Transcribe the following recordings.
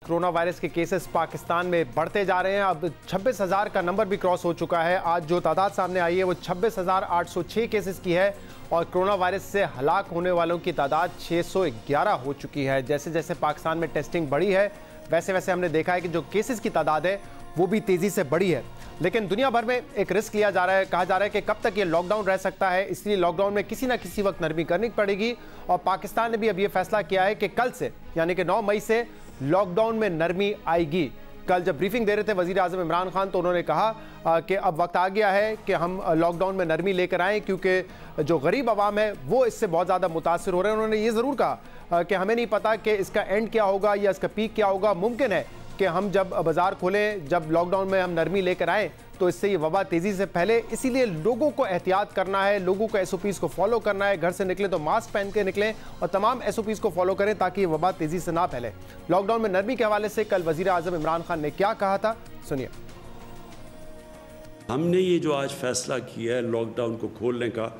Corona virus के cases Pakistan में बढ़ते जा रहे हैं। अब 26,000 का नंबर भी क्रॉस हो चुका है। आज जो तादाद सामने आई है वो 26,806 केसेस की है और कोरोना वायरस से हलाक होने वालों की तादाद 611 हो चुकी है। जैसे जैसे पाकिस्तान में टेस्टिंग बढ़ी है वैसे वैसे हमने देखा है कि जो केसेस की तादाद है वो भी तेजी से बढ़ी है। लेकिन दुनिया भर में एक रिस्क लिया जा रहा है, कहा जा रहा है कि कब तक ये लॉकडाउन रह सकता है, इसलिए लॉकडाउन में किसी ना किसी वक्त नरमी करनी पड़ेगी। और पाकिस्तान ने भी अब ये फैसला किया है कि कल से यानी कि 9 मई से लॉकडाउन में नरमी आएगी। कल जब ब्रीफिंग दे रहे थे वजीर आजम इमरान खान तो उन्होंने कहा कि अब वक्त आ गया है कि हम लॉकडाउन में नरमी लेकर आएँ, क्योंकि जो गरीब आवाम है वो इससे बहुत ज़्यादा मुतासर हो रहे हैं। उन्होंने ये ज़रूर कहा कि हमें नहीं पता कि इसका एंड क्या होगा या इसका पीक क्या होगा। मुमकिन है कि हम जब बाजार खोलें, जब लॉकडाउन में हम नरमी लेकर आएँ तो इससे ये वबा तेज़ी से फैले। इसीलिए लोगों को एहतियात करना है, लोगों को SOPs को फॉलो करना है। घर से निकलें तो मास्क पहन के निकलें और तमाम SOPs को फॉलो करें ताकि ये वबा तेज़ी से ना फैले। लॉकडाउन में नरमी के हवाले से कल वज़ीर आज़म इमरान खान ने क्या कहा था, सुनिए। हमने ये जो आज फैसला किया है लॉकडाउन को खोलने का,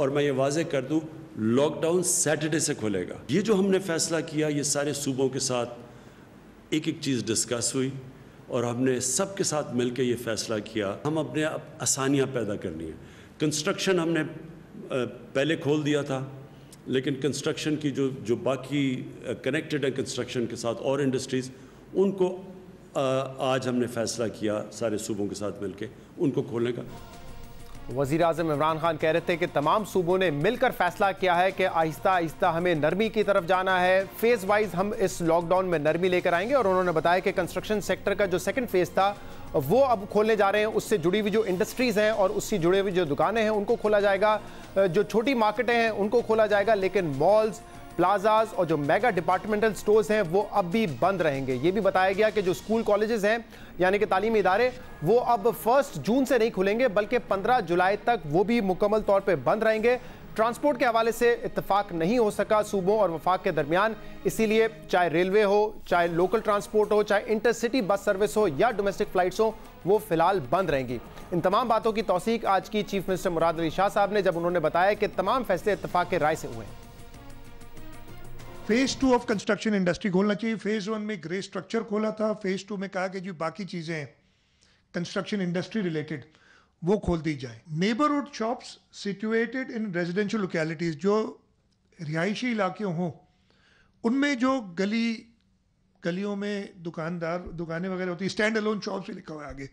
और मैं ये वाजे कर दूं लॉकडाउन सैटरडे से खुलेगा। ये जो हमने फैसला किया ये सारे सूबों के साथ एक एक चीज़ डिस्कस हुई और हमने सबके साथ मिलकर ये फ़ैसला किया। हम अपने आसानियाँ पैदा करनी है। कंस्ट्रक्शन हमने पहले खोल दिया था, लेकिन कंस्ट्रक्शन की जो बाकी कनेक्टेड है कंस्ट्रक्शन के साथ और इंडस्ट्रीज़, उनको आज हमने फ़ैसला किया सारे सूबों के साथ मिलकर उनको खोलने का। वज़ीर आज़म इमरान खान कह रहे थे कि तमाम सूबों ने मिलकर फैसला किया है कि आहिस्ता आहिस्ता हमें नरमी की तरफ जाना है, फेज़ वाइज हम इस लॉकडाउन में नरमी लेकर आएंगे। और उन्होंने बताया कि कंस्ट्रक्शन सेक्टर का जो सेकंड फेज़ था वो अब खोलने जा रहे हैं। उससे जुड़ी हुई जो इंडस्ट्रीज़ हैं और उससे जुड़ी हुई जो दुकानें हैं उनको खोला जाएगा, जो छोटी मार्केटें हैं उनको खोला जाएगा, लेकिन मॉल्स, प्लाजाज और जो मेगा डिपार्टमेंटल स्टोर्स हैं वो अब भी बंद रहेंगे। ये भी बताया गया कि जो स्कूल कॉलेजेस हैं यानी कि तालीमी इदारे वो अब 1 जून से नहीं खुलेंगे बल्कि 15 जुलाई तक वो भी मुकम्मल तौर पे बंद रहेंगे। ट्रांसपोर्ट के हवाले से इत्तेफाक नहीं हो सका सूबों और वफाक के दरमियान, इसीलिए चाहे रेलवे हो, चाहे लोकल ट्रांसपोर्ट हो, चाहे इंटरसिटी बस सर्विस हो या डोमेस्टिक फ्लाइट्स हो, वो फिलहाल बंद रहेंगी। इन तमाम बातों की तौसीक आज की चीफ मिनिस्टर मुराद अली शाह साहब ने जब उन्होंने बताया कि तमाम फैसले इत्तेफाक के राय से हुए हैं। फेज 2 ऑफ कंस्ट्रक्शन इंडस्ट्री खोलना चाहिए। फेज 1 में ग्रे स्ट्रक्चर खोला था, फेज 2 में कहा कि जो बाकी चीजें हैं कंस्ट्रक्शन इंडस्ट्री रिलेटेड वो खोल दी जाए। Neighbourhood shops situated in residential localities, जो रिहायशी इलाके हों उनमें जो गलियों में दुकानें वगैरह होती है, स्टैंड अलोन शॉप्स लिखा हुआ है आगे,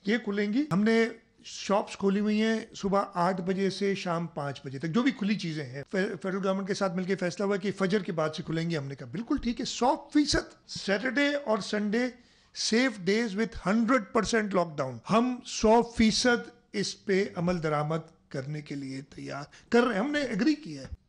ये खुलेंगी। हमने शॉप्स खोली हुई हैं सुबह 8 बजे से शाम 5 बजे तक, जो भी खुली चीज़ें हैं। फेडरल गवर्नमेंट के साथ मिलकर फैसला हुआ कि फजर के बाद से खुलेंगी। हमने कहा बिल्कुल ठीक है, 100%। सैटरडे और Sunday safe days with 100% lockdown. हम 100% इस पे अमल दरामद करने के लिए तैयार कर रहे हैं, हमने एग्री किया है।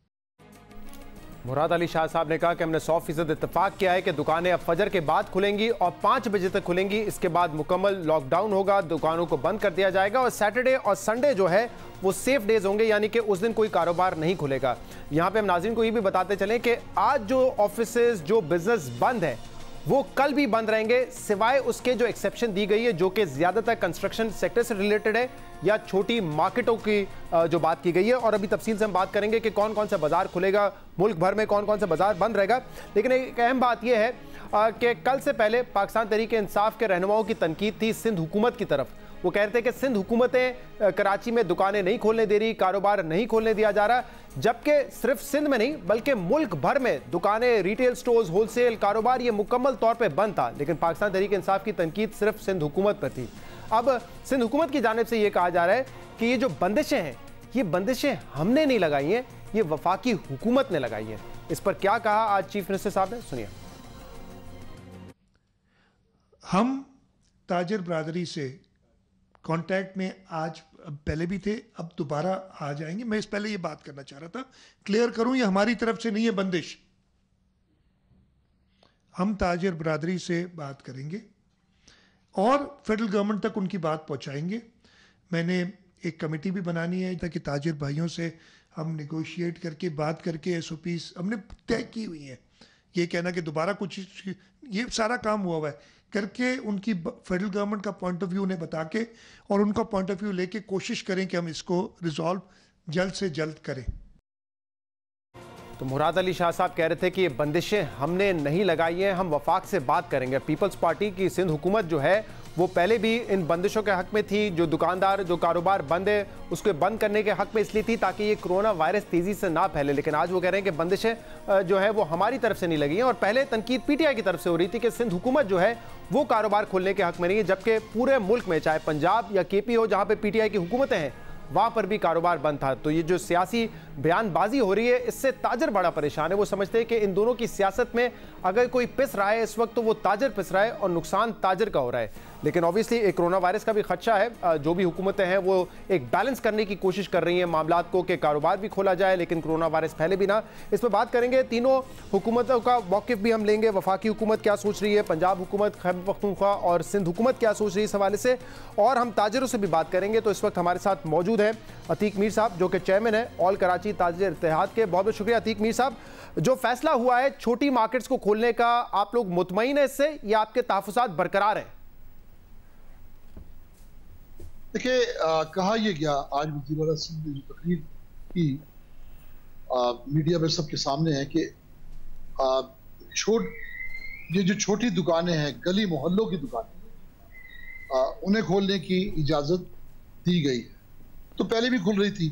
मुराद अली शाह साहब ने कहा कि हमने 100% इत्तेफाक किया है कि दुकानें अब फजर के बाद खुलेंगी और 5 बजे तक खुलेंगी। इसके बाद मुकम्मल लॉकडाउन होगा, दुकानों को बंद कर दिया जाएगा और सैटरडे और संडे जो है वो सेफ डेज होंगे, यानी कि उस दिन कोई कारोबार नहीं खुलेगा। यहाँ पे हम नाज़रीन को ये भी बताते चलें कि आज जो ऑफिसेज, जो बिजनेस बंद है वो कल भी बंद रहेंगे, सिवाय उसके जो एक्सेप्शन दी गई है जो कि ज़्यादातर कंस्ट्रक्शन सेक्टर से रिलेटेड है या छोटी मार्केटों की जो बात की गई है। और अभी तफसील से हम बात करेंगे कि कौन कौन सा बाजार खुलेगा, मुल्क भर में कौन कौन सा बाजार बंद रहेगा। लेकिन एक अहम बात यह है कि कल से पहले पाकिस्तान तहरीक इंसाफ के रहनुमाओं की तनकीद थी सिंध हुकूमत की तरफ। वो कह रहे थे कि सिंध हुकूमतें कराची में दुकानें नहीं खोलने दे रही, कारोबार नहीं खोलने दिया जा रहा, जबकि सिर्फ सिंध में नहीं बल्कि मुल्क भर में दुकानें, रिटेल स्टोर्स, होलसेल कारोबार ये मुकम्मल तौर पे बंद था। लेकिन पाकिस्तान तहरीक इंसाफ की तनकीद सिर्फ सिंध हुकूमत पर थी। अब सिंध हुकूमत की जानिब से ये कहा जा रहा है कि ये जो बंदिशें हैं ये बंदिशें हमने नहीं लगाई हैं, ये वफाकी हुकूमत ने लगाई हैं। इस पर क्या कहा आज चीफ मिनिस्टर साहब ने, सुनिए। हम ताजिर बरादरी से कांटेक्ट में आज पहले भी थे, अब दोबारा आ जाएंगे। मैं इस पहले ये बात करना चाह रहा था, क्लियर करूं, ये हमारी तरफ से नहीं है बंदिश। हम ताजिर बरादरी से बात करेंगे और फेडरल गवर्नमेंट तक उनकी बात पहुंचाएंगे। मैंने एक कमेटी भी बनानी है ताकि ताजिर भाइयों से हम नेगोशिएट करके बात करके SOPs हमने तय की हुई हैं। ये कहना कि दोबारा कुछ, ये सारा काम हुआ है करके उनकी फेडरल गवर्नमेंट का पॉइंट ऑफ व्यू उन्हें बता के और उनका पॉइंट ऑफ व्यू लेके कोशिश करें कि हम इसको रिजॉल्व जल्द से जल्द करें। तो मुराद अली शाह साहब कह रहे थे कि ये बंदिशें हमने नहीं लगाई हैं, हम वफाक से बात करेंगे। पीपल्स पार्टी की सिंध हुकूमत जो है वो पहले भी इन बंदिशों के हक में थी। जो दुकानदार जो कारोबार बंद है उसको बंद करने के हक में इसलिए थी ताकि ये कोरोना वायरस तेजी से ना फैले। लेकिन आज वो कह रहे हैं कि बंदिशें जो है वो हमारी तरफ से नहीं लगी हैं, और पहले तनकीद पीटीआई की तरफ से हो रही थी कि सिंध हुकूमत जो है वो कारोबार खोलने के हक में नहीं है, जबकि पूरे मुल्क में चाहे पंजाब या केपी हो जहां पे पीटीआई की हुकूमतें हैं वहां पर भी कारोबार बंद था। तो ये जो सियासी बयानबाजी हो रही है इससे ताजर बड़ा परेशान है। वो समझते हैं कि इन दोनों की सियासत में अगर कोई पिस रहा है इस वक्त तो वो ताजर पिस रहा है और नुकसान ताजर का हो रहा है। लेकिन ऑब्वियसली एक कोरोना वायरस का भी खदशा है। जो भी हुकूमतें हैं वो एक बैलेंस करने की कोशिश कर रही हैं मामलात को कि कारोबार भी खोला जाए लेकिन कोरोना वायरस फैले भी ना। इस पर बात करेंगे, तीनों हुकूमतों का मौक़िफ़ भी हम लेंगे। वफाकी हुकूमत क्या सोच रही है, पंजाब हुकूमत, खैबर पख्तूनख्वा और सिंध हुकूमत क्या सोच रही है इस हवाले से, और हम ताजरों से भी बात करेंगे। तो इस वक्त हमारे साथ मौजूद हैं अतीक मीर साहब जो कि चेयरमैन है ऑल कराची ताजिर इत्तेहाद के। बहुत बहुत शुक्रिया अतीक मीर साहब। जो फैसला हुआ है छोटी मार्केट्स को खोलने का, आप लोग मुतमईन है इससे या आपके तहफ़्फ़ुज़ात बरकरार हैं? देखिए, कहा यह गया आज वज़ीर आला सिंध ने जो तकरीर की मीडिया में सबके सामने है कि ये जो छोटी दुकानें हैं, गली मोहल्लों की दुकानें, उन्हें खोलने की इजाज़त दी गई है। तो पहले भी खुल रही थी।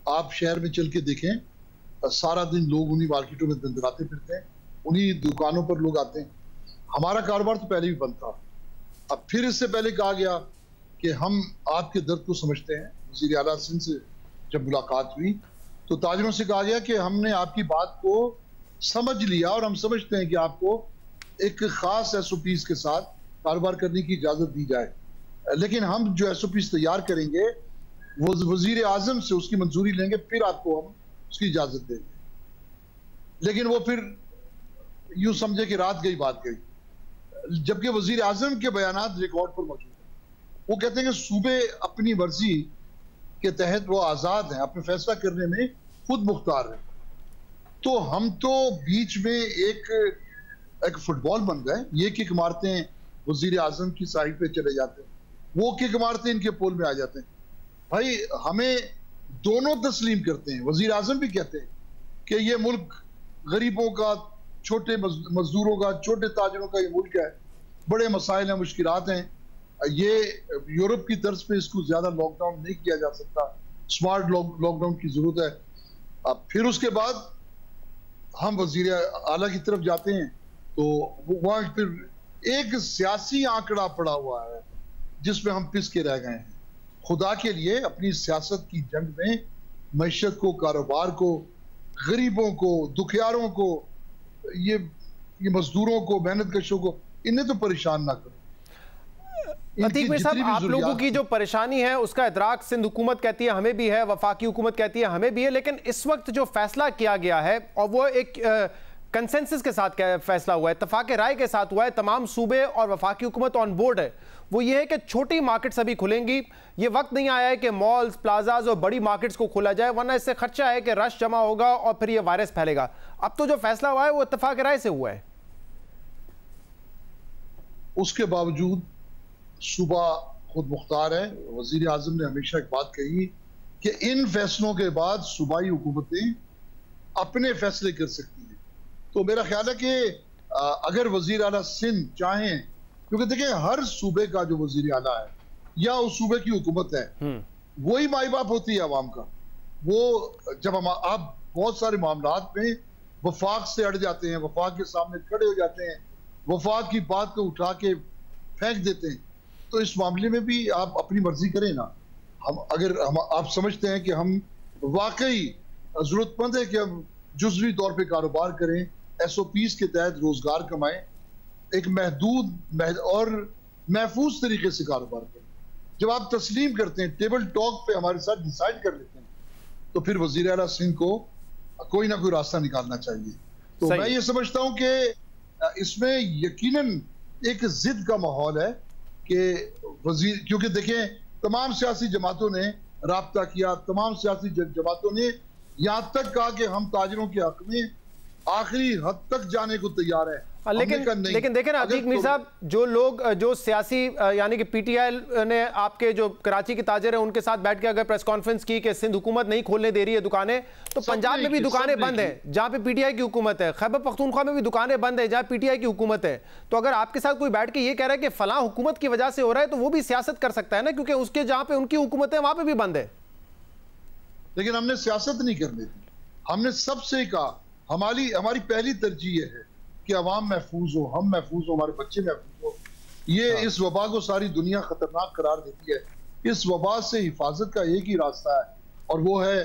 आप शहर में चल के देखें, सारा दिन लोग उन्हीं मार्केटों में दंदराते फिरते हैं, उन्हीं दुकानों पर लोग आते हैं। हमारा कारोबार तो पहले भी बंद था। अब फिर इससे पहले कहा गया कि हम आपके दर्द को समझते हैं। वज़ीर आला सिंध से जब मुलाकात हुई तो ताजिरों से कहा गया कि हमने आपकी बात को समझ लिया और हम समझते हैं कि आपको एक ख़ास SOPs के साथ कारोबार करने की इजाज़त दी जाए, लेकिन हम जो SOPs तैयार करेंगे वो वज़ीर आज़म से उसकी मंजूरी लेंगे, फिर आपको हम उसकी इजाज़त देंगे। लेकिन वो फिर यूँ समझे कि रात गई बात गई, जबकि वज़ीर आज़म के बयानात रिकॉर्ड पर मौजूद हैं। वो कहते हैं कि सूबे अपनी मर्जी के तहत वो आज़ाद हैं, अपने फैसला करने में खुद मुख्तार हैं। तो हम तो बीच में एक फुटबॉल बन गए। ये किक मारते हैं वज़ीर आज़म की साइड पे चले जाते हैं, वो किक मारते हैं इनके पोल में आ जाते हैं। भाई हमें दोनों तस्लीम करते हैं। वज़ीर आज़म भी कहते हैं कि ये मुल्क गरीबों का, छोटे मजदूरों का, छोटे ताजरों का ये मुल्क है, बड़े मसाइल हैं, मुश्किलात हैं। ये यूरोप की तर्ज पे इसको ज्यादा लॉकडाउन नहीं किया जा सकता, स्मार्ट लॉकडाउन की जरूरत है। अब फिर उसके बाद हम वज़ीर आला की तरफ जाते हैं तो वहाँ फिर एक सियासी आंकड़ा पड़ा हुआ है जिसमें हम पिस के रह गए हैं। खुदा के लिए अपनी सियासत की जंग में मईशत को, कारोबार को, गरीबों को, दुखियारों को, ये मजदूरों को, मेहनत कशों को, इन्हें तो परेशान ना करो। अतीक मीर साहब, आप लोगों की जो परेशानी है उसका इदराक सिंध हुकूमत कहती है हमें भी है, वफाकी हुकूमत कहती है हमें भी है, लेकिन इस वक्त जो फैसला किया गया है और वो एक कंसेंसस के साथ फैसला हुआ है, इत्तफाक राय के साथ हुआ है, तमाम सूबे और वफाकी हुकूमत ऑन बोर्ड है, वो ये है कि छोटी मार्केट्स अभी खुलेंगी। ये वक्त नहीं आया है कि मॉल्स, प्लाजाज और बड़ी मार्केट्स को खोला जाए, वरना इससे खर्चा है कि रश जमा होगा और फिर ये वायरस फैलेगा। अब तो जो फैसला हुआ है वो इत्तफाक राय से हुआ है। उसके बावजूद सूबा खुद मुख्तार है। वज़ीर आज़म ने हमेशा एक बात कही कि इन फैसलों के बाद सूबाई हुकूमतें अपने फैसले कर सकती हैं। तो मेरा ख्याल है कि अगर वज़ीर आला सिंध चाहें, क्योंकि देखिए हर सूबे का जो वज़ीर आला है या उस सूबे की हुकूमत है वही माई बाप होती है आवाम का। वो जब आप बहुत सारे मामलात में वफाक से अड़ जाते हैं, वफाक के सामने खड़े हो जाते हैं, वफाक की बात को उठा के फेंक देते हैं, तो इस मामले में भी आप अपनी मर्जी करें ना। आप समझते हैं कि हम वाकई जरूरतमंद है कि हम जुज़वी तौर पे कारोबार करें, SOPs के तहत रोजगार कमाएं, एक महदूद और महफूज तरीके से कारोबार करें। जब आप तस्लीम करते हैं, टेबल टॉक पे हमारे साथ डिसाइड कर लेते हैं, तो फिर वज़ीर आला सिंध को कोई ना कोई रास्ता निकालना चाहिए। तो मैं ये समझता हूं कि इसमें यकीनन एक जिद का माहौल है कि वज़ीर, क्योंकि देखें तमाम सियासी जमातों ने राब्ता किया, तमाम सियासी जमातों ने यहाँ तक कहा कि हम ताजिरों के हक में आखिरी हद तक जाने को तैयार है। लेकिन देखें ना अतीक मीर साहब, जो लोग जो सियासी यानी कि पीटीआई ने आपके जो कराची के ताजिर हैं उनके साथ बैठ के अगर प्रेस कॉन्फ्रेंस की कि सिंध हुकूमत नहीं खोलने दे रही है दुकानें, तो पंजाब में भी दुकानें बंद हैं जहां पे पीटीआई की हुकूमत है, खैबर पख्तूनख्वा में भी दुकानें बंद है जहां पीटीआई की हुकूमत है। तो अगर आपके साथ कोई बैठ के ये कह रहा है कि फलां हुकूमत की वजह से हो रहा है, तो वो भी सियासत कर सकता है ना, क्योंकि उसके जहां पे उनकी हुकूमत है वहां पे भी बंद है। लेकिन हमने सियासत नहीं करनी थी, हमने सबसे कहा हमारी पहली तरजीह है कि अवाम महफूज हो, हम महफूज हो, हमारे बच्चे महफूज हो। ये इस वबा को सारी दुनिया खतरनाक करार देती है। इस वबा से हिफाजत का एक ही रास्ता है और वो है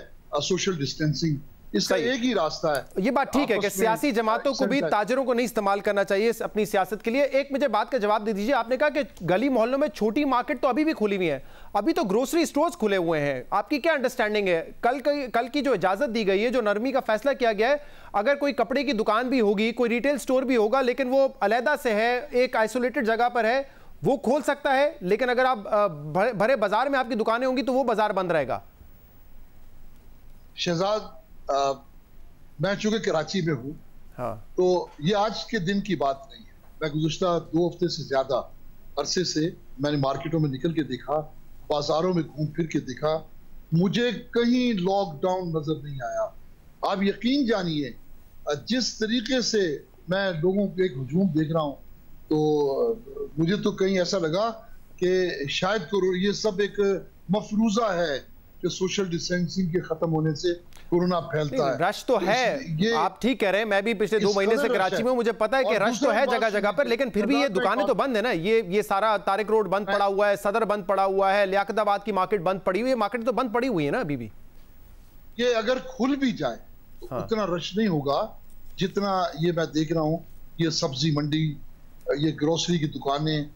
सोशल डिस्टेंसिंग। इसका एक ही रास्ता है। ये बात ठीक है कि सियासी जमातों को भी ताजिरों को नहीं इस्तेमाल करना चाहिए अपनी सियासत के लिए। एक मुझे बात का जवाब दे दीजिए, आपने कहा कि गली मोहल्लों में छोटी मार्केट तो अभी भी खुली हुई है, अभी तो ग्रोसरी स्टोर्स खुले हुए हैं, आपकी क्या अंडरस्टैंडिंग है? कल की जो इजाजत दी गई है, जो नरमी का फैसला किया गया है, अगर कोई कपड़े की दुकान भी होगी, कोई रिटेल स्टोर भी होगा, लेकिन वो अलहदा से है, एक आइसोलेटेड जगह पर है, वो खोल सकता है, लेकिन अगर आप भरे बाजार में आपकी दुकानें होंगी तो वो बाजार बंद रहेगा। शहजाद, मैं चूंकि कराची में हूँ, हाँ, तो ये आज के दिन की बात नहीं है। मैं गुज़श्ता 2 हफ्ते से ज्यादा अरसे से मैंने मार्केटों में निकल के देखा, बाजारों में घूम फिर के देखा, मुझे कहीं लॉकडाउन नजर नहीं आया। आप यकीन जानिए, जिस तरीके से मैं लोगों को एक हुजूम देख रहा हूँ, तो मुझे तो कहीं ऐसा लगा कि शायद ये सब एक मफरूजा है कि सोशल डिस्टेंसिंग के खत्म होने से कोरोना फैलता है। रश तो है, आप ठीक कह रहे हैं, मैं भी पिछले 2 महीने से कराची में, मुझे पता है कि रश तो है जगह जगह पर, लेकिन फिर भी ये दुकानें तो बंद है ना। ये सारा तारिक रोड बंद पड़ा हुआ है, सदर बंद पड़ा हुआ है, लियाकताबाद की मार्केट बंद पड़ी हुई है, मार्केट तो बंद पड़ी हुई है ना अभी भी। ये अगर खुल भी जाए तो उतना रश नहीं होगा जितना ये मैं देख रहा हूँ। ये सब्जी मंडी, ये ग्रोसरी की दुकानें,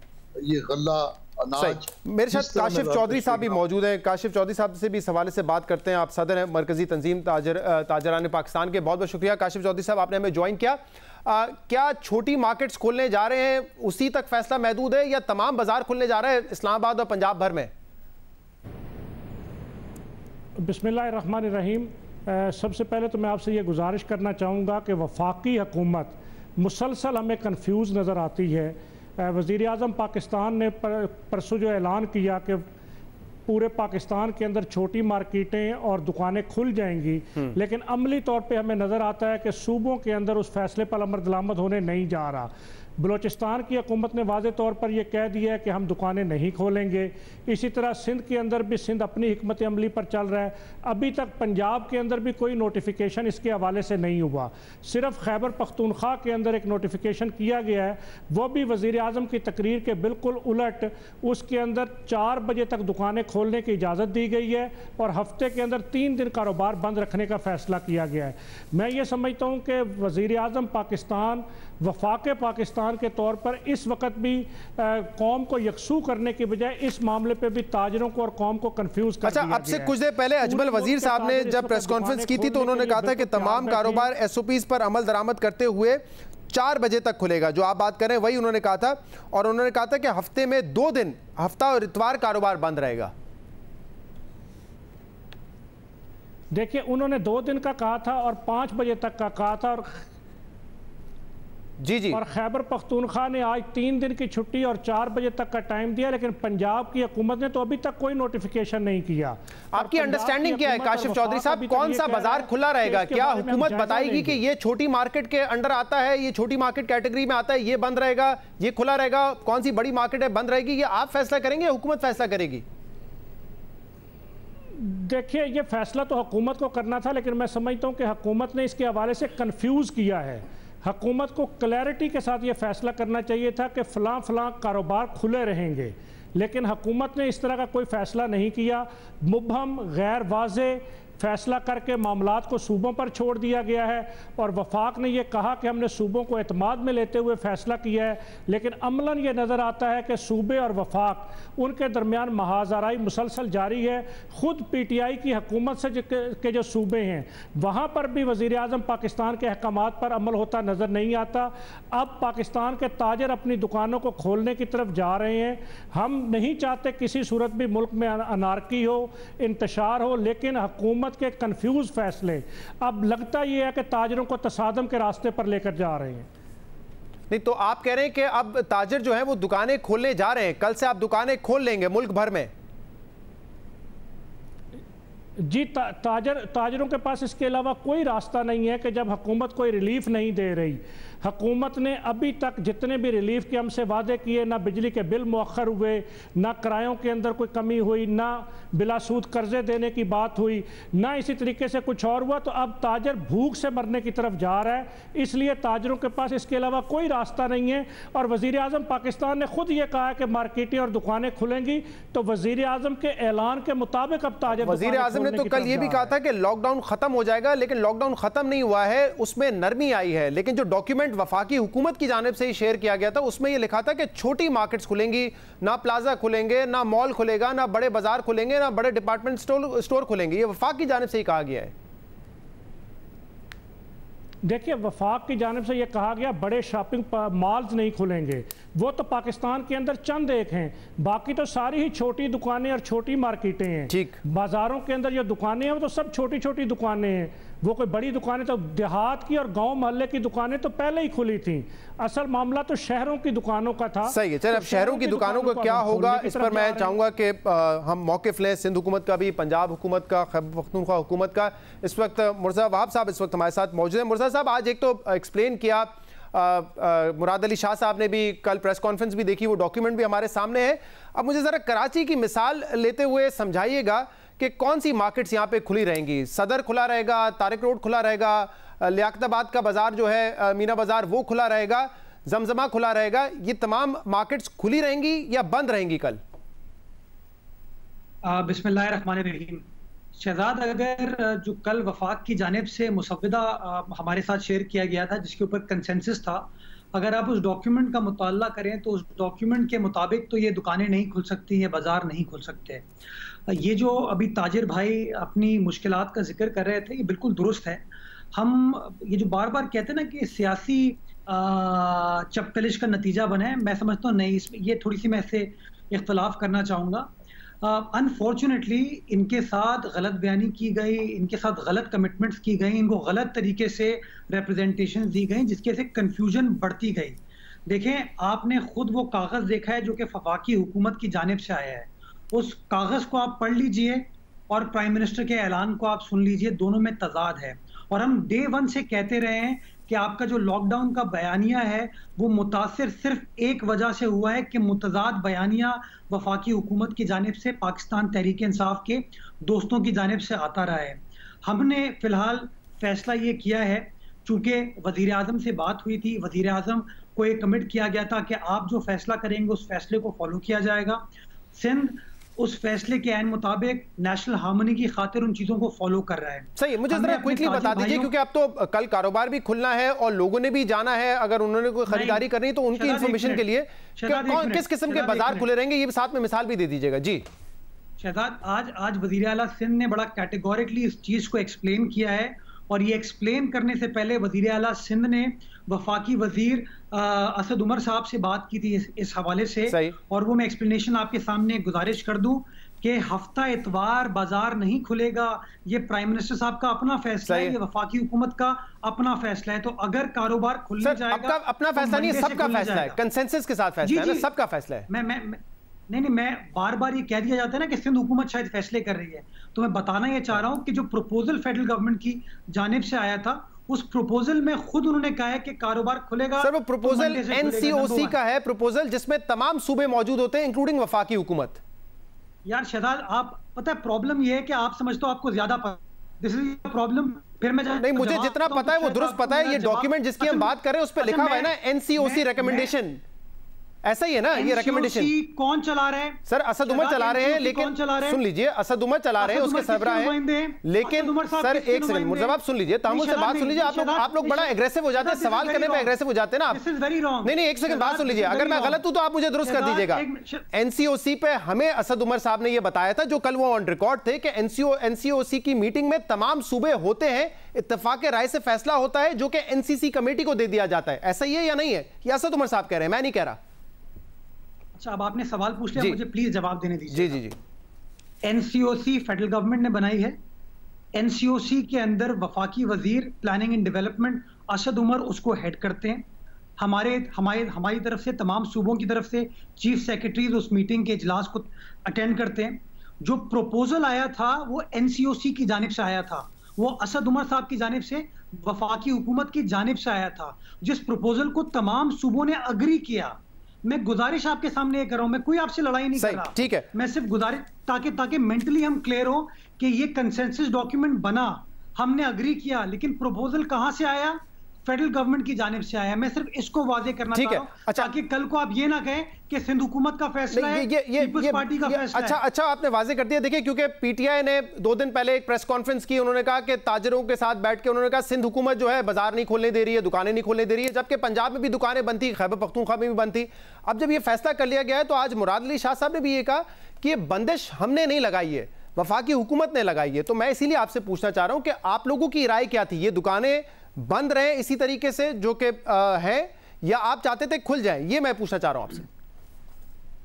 ये गल्ला, अनाज। मेरे साथ काशिफ चौधरी साहब भी मौजूद हैं। काशिफ चौधरी साहब से भी इस हवाले से बात करते हैं। आप सदर हैं मरकजी तंजीम ताजरान पाकिस्तान के। बहुत बहुत शुक्रिया काशिफ चौधरी साहब, आपने हमें ज्वाइन किया। क्या छोटी मार्केट्स खोलने जा रहे हैं उसी तक फैसला महदूद है, या तमाम बाजार खुलने जा रहे हैं इस्लामाबाद और पंजाब भर में? बिस्मिल्लाहिर्रहमानिर्रहीम। सबसे पहले तो मैं आपसे ये गुजारिश करना चाहूँगा कि वफाकी हुकूमत मुसलसल हमें कन्फ्यूज़ नज़र आती है। वज़ीर आज़म पाकिस्तान ने परसों जो ऐलान किया कि पूरे पाकिस्तान के अंदर छोटी मार्केटें और दुकानें खुल जाएंगी, लेकिन अमली तौर पे हमें नज़र आता है कि सूबों के अंदर उस फैसले पर अमल दरामद होने नहीं जा रहा। बलूचिस्तान की हुकूमत ने वाज़े तौर पर यह कह दिया है कि हम दुकानें नहीं खोलेंगे। इसी तरह सिंध के अंदर भी सिंध अपनी हिकमत अमली पर चल रहा है। अभी तक पंजाब के अंदर भी कोई नोटिफिकेशन इसके हवाले से नहीं हुआ। सिर्फ खैबर पख्तूनख्वा के अंदर एक नोटिफिकेशन किया गया है, वो भी वज़ीर आज़म की तकरीर के बिल्कुल उलट। उसके अंदर 4 बजे तक दुकानें खोलने की इजाज़त दी गई है और हफ्ते के अंदर 3 दिन कारोबार बंद रखने का फ़ैसला किया गया है। मैं ये समझता हूँ कि वज़ीर आज़म पाकिस्तान वफाके पाकिस्तान के तौर पर इस वक्त भी कौम को यकसू करने की बजाय इस मामले पे भी ताजरों को और कौम को कंफ्यूज कर दिया गया है। अब से कुछ देर पहले अजमल वजीर साहब ने जब प्रेस कॉन्फ्रेंस की थी तो उन्होंने कहा था कि तमाम कारोबार SOPs पर अमल दरामद करते हुए 4 बजे तक खुलेगा। जो आप बात कर रहे हैं वही उन्होंने कहा था, और उन्होंने कहा था कि हफ्ते में 2 दिन, हफ्ता और इतवार कारोबार बंद रहेगा। देखिए, उन्होंने 2 दिन का कहा था और 5 बजे तक का कहा था, और जी और खैबर पख्तूनख्वा ने आज 3 दिन की छुट्टी और 4 बजे तक का टाइम दिया, लेकिन पंजाब की हुकूमत ने तो अभी तक कोई नोटिफिकेशन नहीं किया। आपकी अंडरस्टैंडिंग क्या है काशिफ चौधरी साहब, कौन सा बाजार खुला रहेगा? क्या हुकूमत बताएगी कि ये छोटी मार्केट के अंडर आता है, ये छोटी मार्केट कैटेगरी में आता है, ये बंद रहेगा, ये खुला रहेगा? कौन सी बड़ी मार्केट है बंद रहेगी? ये आप फैसला करेंगे या हुकूमत फैसला करेगी? देखिए, ये फैसला तो हुकूमत को करना था, लेकिन मैं समझता हूँ कि हुकूमत ने इसके हवाले से कंफ्यूज किया है। हुकूमत को क्लैरिटी के साथ ये फैसला करना चाहिए था कि फ़लाँ फ़लाँ कारोबार खुले रहेंगे, लेकिन हुकूमत ने इस तरह का कोई फ़ैसला नहीं किया। मुबहम, गैर वाज़े फैसला करके मामलात को सूबों पर छोड़ दिया गया है, और वफाक ने यह कहा कि हमने सूबों को एतमाद में लेते हुए फैसला किया है, लेकिन अमलन ये नज़र आता है कि सूबे और वफाक उनके दरमियान महाज़ाराई मुसलसल जारी है। ख़ुद PTI की हुकूमत से के जो सूबे हैं वहाँ पर भी वज़ीर आज़म पाकिस्तान के अहकामात पर अमल होता नज़र नहीं आता। अब पाकिस्तान के ताजर अपनी दुकानों को खोलने की तरफ जा रहे हैं। हम नहीं चाहते किसी सूरत भी मुल्क में अनारकी हो, इंतशार हो, लेकिन हुकूमत के कंफ्यूज फैसले अब लगता यह है कि ताजरों को तसादम के रास्ते पर लेकर जा रहे हैं। नहीं तो आप कह रहे हैं कि अब ताजिर जो है वो दुकानें खोलने जा रहे हैं, कल से आप दुकानें खोल लेंगे मुल्क भर में? जी, ताजरों के पास इसके अलावा कोई रास्ता नहीं है कि जब हुकूमत कोई रिलीफ नहीं दे रही। हुकूमत ने अभी तक जितने भी रिलीफ के हमसे वादे किए, ना बिजली के बिल मुअख्खर हुए, ना किरायों के अंदर कोई कमी हुई, ना बिलासूद कर्जे देने की बात हुई, ना इसी तरीके से कुछ और हुआ। तो अब ताजर भूख से मरने की तरफ जा रहा है, इसलिए ताजरों के पास इसके अलावा कोई रास्ता नहीं है। और वज़ीर आज़म पाकिस्तान ने खुद ये कहा है कि मार्केटें और दुकानें खुलेंगी, तो वज़ीर आज़म के ऐलान के मुताबिक अब ताजर वज़ीर आज़म ने तो कल ये भी कहा था कि लॉकडाउन खत्म हो जाएगा, लेकिन लॉकडाउन खत्म नहीं हुआ है, उसमें नरमी आई है। लेकिन जो डॉक्यूमेंट वफाकी हुकूमत की जानिब से ही शेयर किया गया था उसमें यह लिखा था कि छोटी मार्केट्स खुलेंगी, ना प्लाजा खुलेंगे, ना मॉल खुलेगा, ना बड़े बाजार खुलेंगे, ना बड़े डिपार्टमेंट स्टोर खुलेंगे। ये वफाक की जानिब से ही कहा गया है। देखिए, वफाक की जानिब से ये कहा गया बड़े शॉपिंग मॉल्स नहीं खुलेंगे, वो तो पाकिस्तान के अंदर चंद एक हैं, बाकी तो सारी ही छोटी दुकानें और छोटी मार्केटें हैं। ठीक, बाजारों के अंदर जो दुकानें हैं वो तो सब छोटी छोटी दुकानें हैं, वो कोई बड़ी दुकानें तो देहात की और गांव मोहल्ले की दुकानें तो पहले ही खुली थी। असल मामला तो शहरों की दुकानों का था। सही है। चलिए, अब शहरों की दुकानों का क्या होगा इस पर मैं चाहूंगा कि हम मौक़िफ़ लें, सिंध हुकूमत का भी, पंजाब हुकूमत का, खैबर पख्तूनख्वा हुकूमत का। इस वक्त मुर्तज़ा वहाब साहब इस वक्त हमारे साथ मौजूद हैं। मुर्तज़ा साहब, आज एक तो एक्सप्लेन किया, मुराद अली शाह साहब ने भी कल प्रेस कॉन्फ्रेंस भी देखी, वो डॉक्यूमेंट भी हमारे सामने है। अब मुझे ज़रा कराची की मिसाल लेते हुए समझाइएगा कि कौन सी मार्केट्स यहाँ पे खुली रहेंगी। सदर खुला रहेगा, तारिक रोड खुला रहेगा, लियाकताबाद का बाजार जो है मीना बाजार वो खुला रहेगा, जमजमा खुला रहेगा, ये तमाम मार्केट्स खुली रहेंगी या बंद रहेंगी कल? बिस्मिल्लाहिर्रहमानिर्रहीम। शहजाद, अगर जो कल वफाक की जानिब से मुसव्विदा हमारे साथ शेयर किया गया था जिसके ऊपर कंसेंसस था, अगर आप उस डॉक्यूमेंट का मुताला करें तो उस डॉक्यूमेंट के मुताबिक तो ये दुकानें नहीं खुल सकती, ये बाजार नहीं खुल सकते। ये जो अभी ताजिर भाई अपनी मुश्किलात का जिक्र कर रहे थे, ये बिल्कुल दुरुस्त है। हम ये जो बार बार कहते हैं ना कि सियासी चपकलिश का नतीजा बना है, मैं समझता हूँ नहीं, इसमें ये थोड़ी सी मैं इससे इख्तलाफ करना चाहूँगा। अनफॉर्चुनेटली इनके साथ गलत बयानी की गई, इनके साथ गलत कमिटमेंट्स की गई, इनको गलत तरीके से रिप्रेजेंटेशन दी गई, जिसके से कंफ्यूजन बढ़ती गई। देखें, आपने खुद वो कागज़ देखा है जो कि वफाकी हुकूमत की जानिब से आया है, उस कागज़ को आप पढ़ लीजिए और प्राइम मिनिस्टर के ऐलान को आप सुन लीजिए, दोनों में तजाद है। और हम डे वन से कहते रहे हैं कि आपका जो लॉकडाउन का बयानिया है वो मुतासिर सिर्फ एक वजह से हुआ है कि मुतजाद बयानिया वफाकी हुकूमत की जानिब से पाकिस्तान तहरीक इंसाफ के दोस्तों की जानिब से आता रहा है। हमने फिलहाल फैसला ये किया है, चूंकि वज़ीर आज़म से बात हुई थी, वज़ीर आज़म को एक कमिट किया गया था कि आप जो फैसला करेंगे उस फैसले को फॉलो किया जाएगा। सिंध उस फैसले के ऐन मुताबिक नेशनल हार्मनी की खातिर उन चीजों को फॉलो कर रहा है। सही, मुझे जरा क्विकली बता दीजिए, क्योंकि अब तो कल कारोबार भी खुलना है और लोगों ने भी जाना है, अगर उन्होंने कोई खरीदारी करनी तो उनकी इंफॉर्मेशन के लिए किस किस्म के बाजार खुले रहेंगे, ये साथ में मिसाल भी दे दीजिएगा। जी शहजाद, आज वजीर आला सिंध ने बड़ा कैटेगोरिकली इस चीज को एक्सप्लेन किया है, और ये एक्सप्लेन करने से पहले वजीर आला सिंध ने वफाकी वजीर असद उमर साहब से बात की थी इस हवाले से, और वो मैं एक्सप्लेनेशन आपके सामने गुजारिश कर दूं कि हफ्ता इतवार बाजार नहीं खुलेगा, ये प्राइम मिनिस्टर साहब का अपना फैसला है, ये वफाकी हुकूमत का अपना फैसला है। तो अगर कारोबार खुलने जाएगा, अपना फैसला नहीं है, सबका फैसला है, कंसेंसस के साथ फैसला है ना, सबका फैसला है। मैं बार बार ये कह दिया जाता है ना कि सिंध हुकूमत शायद फैसले कर रही है, तो मैं बताना ये चाह रहा हूँ कि जो प्रपोजल फेडरल गवर्नमेंट की जानिब से आया था, उस प्रपोजल में खुद उन्होंने कहा है कि कारोबार खुलेगा। सर, वो प्रपोजल एनसीओसी का है, प्रपोजल जिसमें तमाम सूबे मौजूद होते हैं इंक्लूडिंग वफाकी हुकूमत। यार शहजाद, आप पता है प्रॉब्लम ये है कि आप समझते हो आपको ज्यादा पता, दिस इज प्रॉब्लम। फिर मैं नहीं, मुझे जितना पता है वो दुरुस्त पता है। ये डॉक्यूमेंट जिसकी हम बात कर रहे हैं उस पर लिखा हुआ है ना एनसीओसी रिकमेंडेशन, ऐसा ही है ना ये रिकमेंडेशन। कौन चला रहा है सर? असद उमर चला रहे हैं, लेकिन सुन लीजिए, असद उमर चला रहे हैं, उसके सरबराह हैं, लेकिन सर एक सेकंड मुर्तज़ा सुन लीजिए, तामुल से बात सुन लीजिए। आप लोग बड़ा एग्रेसिव हो जाते हैं, सवाल करने में एग्रेसिव हो जाते हैं ना आप। नहीं, एक सेकंड बात सुन लीजिए, अगर मैं गलत हूं तो आप मुझे दुरुस्त कर दीजिएगा। एनसीओसी पे हमें असद उमर साहब ने ये बताया था, जो कल वो ऑन रिकॉर्ड थे, कि एनसीओसी की मीटिंग में तमाम सूबे होते हैं, इत्तेफाक राय से फैसला होता है, जो कि एनसीसी कमेटी को दे दिया जाता है। ऐसा ही है या नहीं है? ये असद उमर साहब कह रहे हैं, मैं नहीं कह रहा। अच्छा, अब आपने सवाल पूछ लिया, मुझे प्लीज जवाब देने दीजिए। जी जी जी। एनसीओसी फेडरल गवर्नमेंट ने बनाई है। एनसीओसी के अंदर वफाकी वजीर planning and development Asad Umar उसको हेड करते हैं। हमारी तरफ से, तमाम सूबों की तरफ से चीफ सेक्रेटरीज उस मीटिंग के इजलास को अटेंड करते हैं। जो प्रपोजल आया था वो एनसीओसी की जानिब से आया था, वो असद उमर साहब की जानिब से, वफाकी हुकूमत की जानिब से आया था, जिस प्रपोजल को तमाम सूबों ने अग्री किया। मैं गुजारिश आपके सामने ये कर रहा हूं, मैं कोई आपसे लड़ाई नहीं कर रहा, ठीक है, मैं सिर्फ गुजारिश ताकि मेंटली हम क्लियर हो कि ये कंसेंसस डॉक्यूमेंट बना, हमने अग्री किया, लेकिन प्रपोजल कहां से आया? फेडरल गवर्नमेंट की जानिब से आया। मैं सिर्फ इसको वाजे करना चाह रहा हूं, अच्छा, ताकि कल को आप ये ना कहें कि सिंध हुकूमत का फैसला है, पीपल्स पार्टी का फैसला है। अच्छा आपने वाजे कर दिया। देखिए, क्योंकि पीटीआई ने 2 दिन पहले एक प्रेस कॉन्फ्रेंस की, उन्होंने कहा कि ताजरों के साथ बैठ के उन्होंने कहा सिंध हुकूमत जो है बाजार नहीं खोलने दे रही है, दुकानें नहीं खोलने दे रही है, जबकि पंजाब में भी दुकानें बंद थी, खैबर पख्तूनख्वा में भी बंद थी। अब जब ये फैसला कर लिया गया है तो आज मुराद अली शाह साहब ने भी ये कहा कि ये बंदिश हमने नहीं लगाई है, वफाकी हुकूमत ने लगाई है। तो मैं इसीलिए आपसे पूछना चाह रहा हूं कि आप लोगों की राय क्या थी? ये दुकानें बंद रहे इसी तरीके से जो कि है, या आप चाहते थे खुल जाए? ये मैं पूछना चाह रहा हूं आपसे।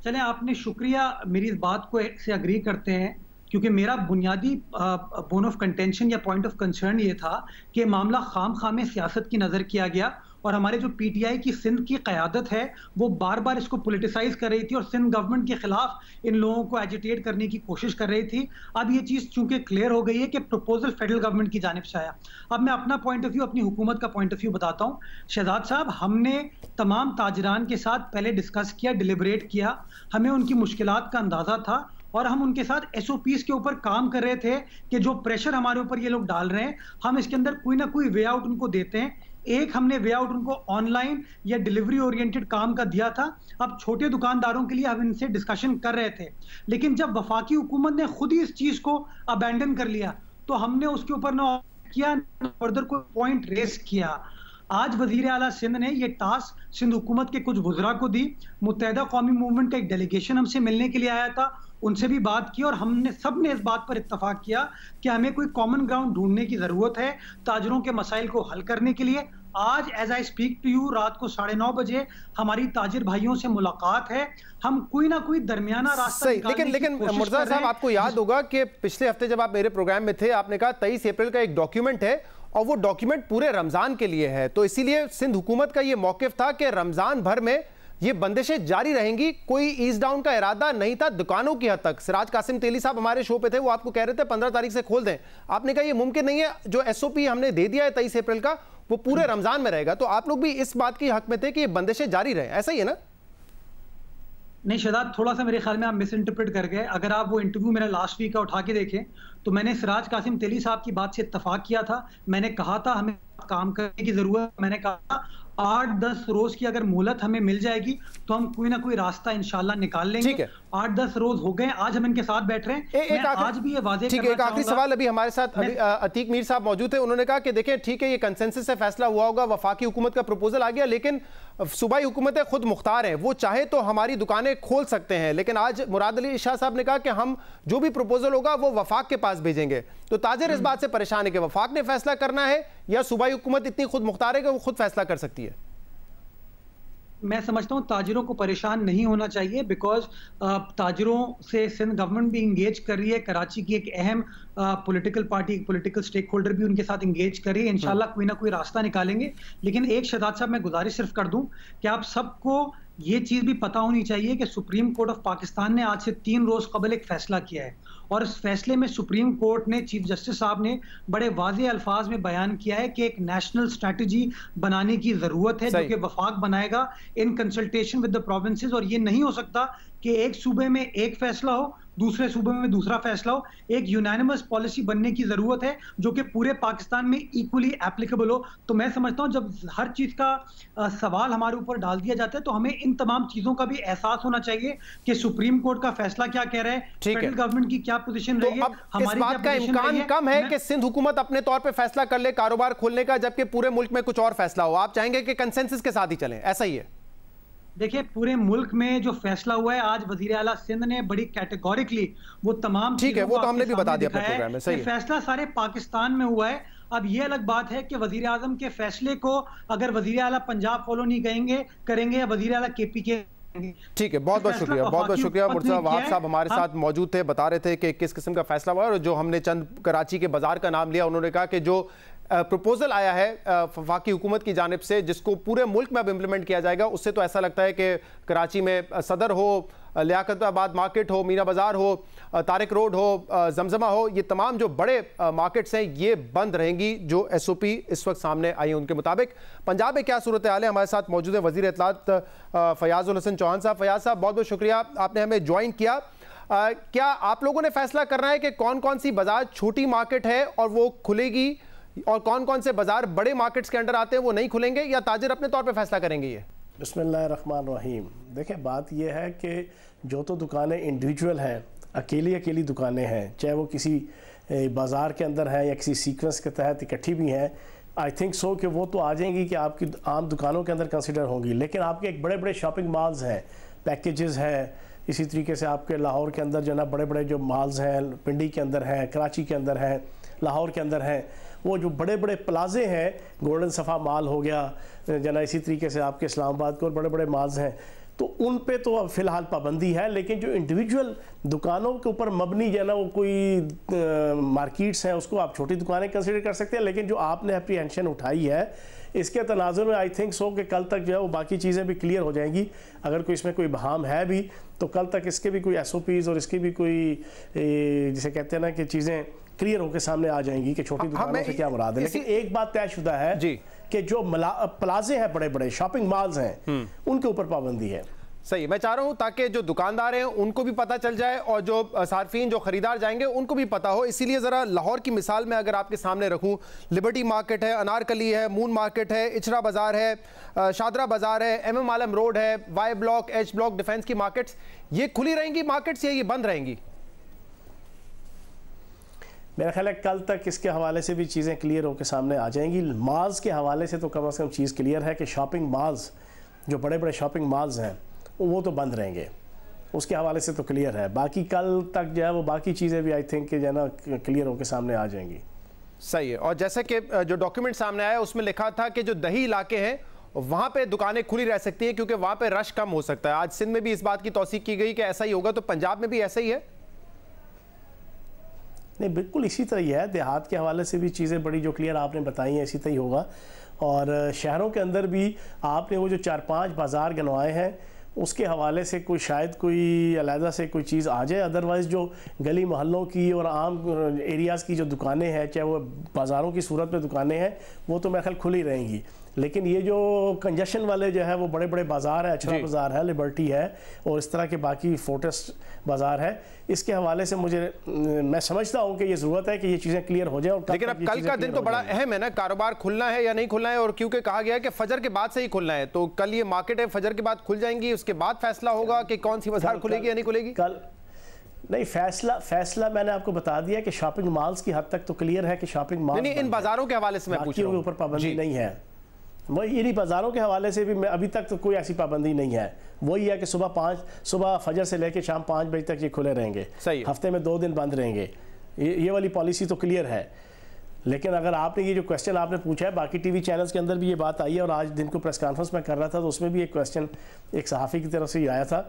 चलें, आपने शुक्रिया, मेरी इस बात को से अग्री करते हैं, क्योंकि मेरा बुनियादी बोन ऑफ कंटेंशन या पॉइंट ऑफ कंसर्न ये था कि मामला खाम में सियासत की नजर किया गया, और हमारे जो पीटीआई की सिंध की क़यादत है वो बार बार इसको पॉलिटिसाइज कर रही थी और सिंध गवर्नमेंट के खिलाफ इन लोगों को एजिटेट करने की कोशिश कर रही थी। अब ये चीज़ चूंकि क्लियर हो गई है कि प्रपोजल फेडरल गवर्नमेंट की जानिब से आया। अब मैं अपना पॉइंट ऑफ व्यू, अपनी हुकूमत का पॉइंट ऑफ व्यू बताता हूँ। शहजाद साहब, हमने तमाम ताजरान के साथ पहले डिस्कस किया, डिलिबरेट किया, हमें उनकी मुश्किलात का अंदाज़ा था, और हम उनके साथ एसओपीज के ऊपर काम कर रहे थे कि जो प्रेशर हमारे ऊपर ये लोग डाल रहे हैं, हम इसके अंदर कोई ना कोई वे आउट उनको देते हैं। एक हमने वे आउट उनको ऑनलाइन या डिलीवरी ओरिएंटेड काम का दिया था। अब छोटे दुकानदारों के लिए हम इनसे डिस्कशन कर रहे थे, लेकिन जब वफाकी हुकूमत ने खुद ही इस चीज को अबैंडन कर लिया तो हमने उसके ऊपर ना किया, फर्दर कोई पॉइंट रेस किया। आज वजीर आला सिंध ने ये टास्क सिंध हुकूमत के कुछ वज़रा को दी। मुत्तहिदा कौमी मूवमेंट का एक डेलीगेशन हमसे मिलने के लिए आया था, उनसे भी बात की, और हमने सब ने इस बात पर इत्तफाक किया कि हमें कोई कॉमन ग्राउंड ढूंढने की जरूरत है ताजरों के मसाइल को हल करने के लिए। आज as I speak to you रात को 9:30 बजे हमारी ताजिर भाइयों से मुलाकात है, हम कोई ना कोई दरमियाना रास्ता लेकिन मुर्तज़ा साहब, आपको याद होगा कि पिछले हफ्ते जब आप मेरे प्रोग्राम में थे, आपने कहा 23 अप्रैल का एक डॉक्यूमेंट है और वो डॉक्यूमेंट पूरे रमजान के लिए है, तो इसीलिए सिंध हुकूमत का ये मौक़िफ़ था कि रमजान भर में ये बंदिशें जारी रहेंगी, कोई ईज डाउन का इरादा नहीं था दुकानों की हद तक। सिराज कासिम तेली साहब हमारे शो पे थे, वो आपको कह रहे थे 15 तारीख से खोल दें, आपने कहा ये मुमकिन नहीं है, जो एसओपी हमने दे दिया है 23 अप्रैल का वो पूरे रमजान में रहेगा। तो आप लोग भी इस बात की हक में थे कि ये बंदिशें जारी रहे, ऐसा ही है ना? नहीं शहजाद, थोड़ा सा मेरे ख्याल में आप मिस इंटरप्रेट कर गए। अगर आप वो इंटरव्यू मेरा लास्ट वीक का उठा के देखें तो मैंने सिराज कासिम तेली साहब की बात से इत्तफाक किया था। मैंने कहा था हमें काम करने की जरूरत, मैंने कहा 8-10 रोज की अगर मोहलत हमें मिल जाएगी तो हम कोई ना कोई रास्ता इंशाल्लाह निकाल लेंगे। 8-10 रोज हो गए, आज हम इनके साथ बैठ रहे हैं। आज भी ये वाज़ेह करना एक आखिरी सवाल, अभी हमारे साथ अतीक मीर साहब मौजूद थे, उन्होंने कहा कि देखें ठीक है ये कंसेंसस से फैसला हुआ होगा, वफाकी हुकूमत का प्रपोजल आ गया, लेकिन सूबाई हुकूमतें खुद मुख्तार हैं, वो चाहे तो हमारी दुकानें खोल सकते हैं। लेकिन आज मुराद अली शाह साहब ने कहा कि हम जो भी प्रपोजल होगा वो वफाक के पास भेजेंगे। तो ताजिर इस बात से परेशान है कि वफाक ने फैसला करना है या सूबाई हुकूमत इतनी खुद मुख्तार है कि वो खुद फैसला कर सकती है? मैं समझता हूँ ताजिरों को परेशान नहीं होना चाहिए, बिकॉज ताजिरों से सिंध गवर्नमेंट भी इंगेज कर रही है, कराची की एक अहम political party, political stakeholder भी उनके साथ इंगेज कर रही है। इंशाल्लाह कोई ना कोई रास्ता निकालेंगे। लेकिन एक शहजाद साहब मैं गुजारिश सिर्फ कर दूं कि आप सबको ये चीज भी पता होनी चाहिए कि सुप्रीम कोर्ट ऑफ पाकिस्तान ने आज से 3 रोज कबल एक फैसला किया है, और इस फैसले में सुप्रीम कोर्ट ने, चीफ जस्टिस साहब ने बड़े वाज़ेह अल्फाज में बयान किया है कि एक नेशनल स्ट्रैटेजी बनाने की जरूरत है जो कि वफाक बनाएगा in consultation with the provinces. और ये नहीं हो सकता कि एक सूबे में एक फैसला हो, दूसरे सूबे में दूसरा फैसला हो। एक यूनानिमस पॉलिसी बनने की जरूरत है जो कि पूरे पाकिस्तान में इक्वली एप्लीकेबल हो। तो मैं समझता हूं जब हर चीज का सवाल हमारे ऊपर डाल दिया जाता है तो हमें इन तमाम चीजों का भी एहसास होना चाहिए कि सुप्रीम कोर्ट का फैसला क्या कह रहा है, फेडरल गवर्नमेंट की क्या पोजीशन रही है, हमारी बात का इम्कान कम है कि सिंध हुकूमत अपने तौर पर फैसला कर ले कारोबार खोलने का, जबकि पूरे मुल्क में कुछ और फैसला हो। आप चाहेंगे कि कंसेंसस के साथ ही चलें, ऐसा ही है? देखिए, पूरे मुल्क में जो फैसला हुआ है, आज वजीर आला सिंध ने बड़ी कैटेगोरिकली वो तमाम, ठीक है, वो तो हमने भी बता दिया अपने प्रोग्राम में, सही है, फैसला सारे पाकिस्तान में हुआ है। अब ये अलग बात है कि वजीर आजम के फैसले को अगर वजीर आला पंजाब फॉलो नहीं करेंगे या वजीर आला KPK। ठीक है, बहुत बहुत शुक्रिया, बहुत बहुत शुक्रिया। मुर्तज़ा वहाब साहब हमारे साथ मौजूद थे, बता रहे थे कि किस किस्म का फैसला हुआ, और जो हमने चंद कराची के बाजार का नाम लिया, उन्होंने कहा कि जो प्रपोजल आया है वफाकी हुकूमत की जानिब से, जिसको पूरे मुल्क में अब इम्प्लीमेंट किया जाएगा, उससे तो ऐसा लगता है कि कराची में सदर हो, लियाकताबाद मार्केट हो, मीना बाजार हो, तारिक रोड हो, जमजमा हो, ये तमाम जो बड़े मार्केट्स हैं ये बंद रहेंगी, जो SOP इस वक्त सामने आई है उनके मुताबिक। पंजाब में क्या सूरत हाल है, हमारे साथ मौजूद है वज़ीर इत्तलात फयाज़ुल हसन चौहान साहब। फयाज साहब, बहुत बहुत शुक्रिया, आपने हमें ज्वाइन किया। क्या आप लोगों ने फैसला करना है कि कौन कौन सी बाजार छोटी मार्केट है और वो खुलेगी, और कौन कौन से बाजार बड़े मार्केट्स के अंडर आते हैं वो नहीं खुलेंगे, या ताजिर अपने तौर पे फैसला करेंगे? ये बिस्मिल्लाहिर्रहमानिर्रहीम। देखिए, बात यह है कि जो तो दुकानें इंडिविजुअल हैं, अकेली अकेली दुकानें हैं, चाहे वो किसी बाज़ार के अंदर हैं या किसी सीक्वेंस के तहत इकट्ठी भी हैं, आई थिंक सो कि वो तो आ जाएंगी कि आपकी आम दुकानों के अंदर कंसिडर होंगी। लेकिन आपके एक बड़े बड़े शॉपिंग मॉल्स हैं, पैकेजेस हैं, इसी तरीके से आपके लाहौर के अंदर जो ना बड़े बड़े जो मॉल्स हैं, पिंडी के अंदर हैं, कराची के अंदर हैं, लाहौर के अंदर हैं, वो जो बड़े बड़े प्लाजे हैं, गोल्डन सफ़ा मॉल हो गया जना, इसी तरीके से आपके इस्लामाबाद के और बड़े बड़े मॉल्स हैं, तो उन पे तो अब फ़िलहाल पाबंदी है। लेकिन जो इंडिविजुअल दुकानों के ऊपर मबनी जो है ना वो कोई मार्केट्स हैं, उसको आप छोटी दुकानें कंसिडर कर सकते हैं। लेकिन जो आपने अप्रीहेंशन उठाई है, इसके तनाजुर में आई थिंक सो कि कल तक जो है वो बाकी चीज़ें भी क्लियर हो जाएंगी। अगर कोई इसमें कोई बहाम है भी तो कल तक इसके भी कोई SOPs और इसके भी कोई जिसे कहते हैं ना कि चीज़ें क्लियर होकर सामने आ जाएंगी कि छोटी दुकानों से क्या मुराद है। लेकिन एक बात तयशुदा है कि जो प्लाजे हैं, बड़े बड़े शॉपिंग मॉल्स हैं, उनके ऊपर पाबंदी है। सही, मैं चाह रहा हूं ताकि जो दुकानदार हैं उनको भी पता चल जाए और जो सार्फिन, जो खरीदार जाएंगे उनको भी पता हो। इसीलिए ज़रा लाहौर की मिसाल में अगर आपके सामने रखूं, लिबर्टी मार्केट है, अनारकली है, मून मार्केट है, इचरा बाज़ार है, शादरा बाज़ार है, MM आलम रोड है, Y block, H block, defence की मार्केट्स, ये खुली रहेंगी मार्केट्स या ये बंद रहेंगी? मेरा ख्याल है कल तक इसके हवाले से भी चीज़ें क्लियर होकर सामने आ जाएंगी। मॉल्स के हवाले से तो कम से कम चीज़ क्लियर है कि शॉपिंग मॉल्स, जो बड़े बड़े शॉपिंग मॉल्स हैं, वो तो बंद रहेंगे, उसके हवाले से तो क्लियर है। बाकी कल तक जो है वो बाकी चीज़ें भी आई थिंक कि जो है ना क्लियर होकर सामने आ जाएंगी। सही है। और जैसे कि जो डॉक्यूमेंट सामने आया उसमें लिखा था कि जो दही इलाके हैं वहाँ पे दुकानें खुली रह सकती हैं क्योंकि वहाँ पे रश कम हो सकता है। आज सिंध में भी इस बात की तौसीक की गई कि ऐसा ही होगा, तो पंजाब में भी ऐसा ही है? नहीं, बिल्कुल इसी तरह ही है। देहात के हवाले से भी चीज़ें बड़ी जो क्लियर आपने बताई हैं इसी तरह ही होगा। और शहरों के अंदर भी आपने वो जो 4-5 बाज़ार गिनवाए हैं उसके हवाले से कोई शायद कोई अलहदा से कोई चीज़ आ जाए। अदरवाइज़ जो गली मोहल्लों की और आम एरियाज़ की जो दुकानें हैं, चाहे वो बाज़ारों की सूरत में दुकानें हैं, वो तो मेरे ख्याल खुली रहेंगी। लेकिन ये जो कंजेशन वाले जो है वो बड़े बड़े बाज़ार है, अचरा बाज़ार है, लिबर्टी है और इस तरह के बाकी फोर्टिस बाज़ार है, इसके हवाले से मैं समझता हूँ कि ये ज़रूरत है कि ये चीज़ें क्लियर हो जाए। लेकिन अब कल का दिन तो बड़ा अहम है ना, कारोबार खुलना है या नहीं खुलना है, और क्योंकि कहा गया है कि फजर के बाद से ही खुलना है, तो कल ये मार्केट है फजर के बाद खुल जाएंगी, उसके बाद फैसला होगा कि कौन सी बाजार खुलेगी या नहीं खुलेगी। कल नहीं, फैसला मैंने आपको बता दिया कि शॉपिंग मॉल्स की हद तक तो क्लियर है कि शॉपिंग मॉल नहीं, इन बाजारों के हवाले से मैं पूछ रहा हूं, ऊपर पाबंदी नहीं है। इन्हीं बाज़ारों के हवाले से भी मैं अभी तक तो कोई ऐसी पाबंदी नहीं है। वही है कि सुबह फजर से लेकर शाम 5 बजे तक ये खुले रहेंगे, हफ्ते में 2 दिन बंद रहेंगे। ये वाली पॉलिसी तो क्लियर है। लेकिन अगर आपने ये जो क्वेश्चन आपने पूछा है, बाकी टीवी चैनल्स के अंदर भी ये बात आई है और आज दिन को प्रेस कॉन्फ्रेंस में कर रहा था तो उसमें भी एक क्वेश्चन एक सहाफ़ी की तरफ से ही आया था।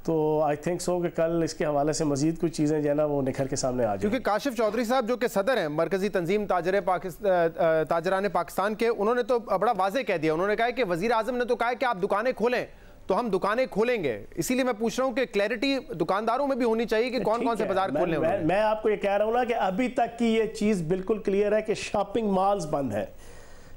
तो आई थिंक सो कि कल इसके हवाले से मजीद कुछ चीज़ें जो है ना वो निखर के सामने आ जाए। क्योंकि काशिफ चौधरी साहब जो कि सदर हैं मरकजी तंजीम ताजरान पाकिस्तान के, उन्होंने तो बड़ा वाज़ेह कह दिया। उन्होंने कहा कि वज़ीर आज़म ने तो कहा कि आप दुकानें खोलें तो हम दुकानें खोलेंगे। इसीलिए मैं पूछ रहा हूं कि क्लैरिटी दुकानदारों में भी होनी चाहिए कि कौन कौन से बाजार खोलने होंगे। मैं आपको ये कह रहा हूं ना कि अभी तक की ये चीज़ बिल्कुल क्लियर है कि शॉपिंग मॉल्स बंद है।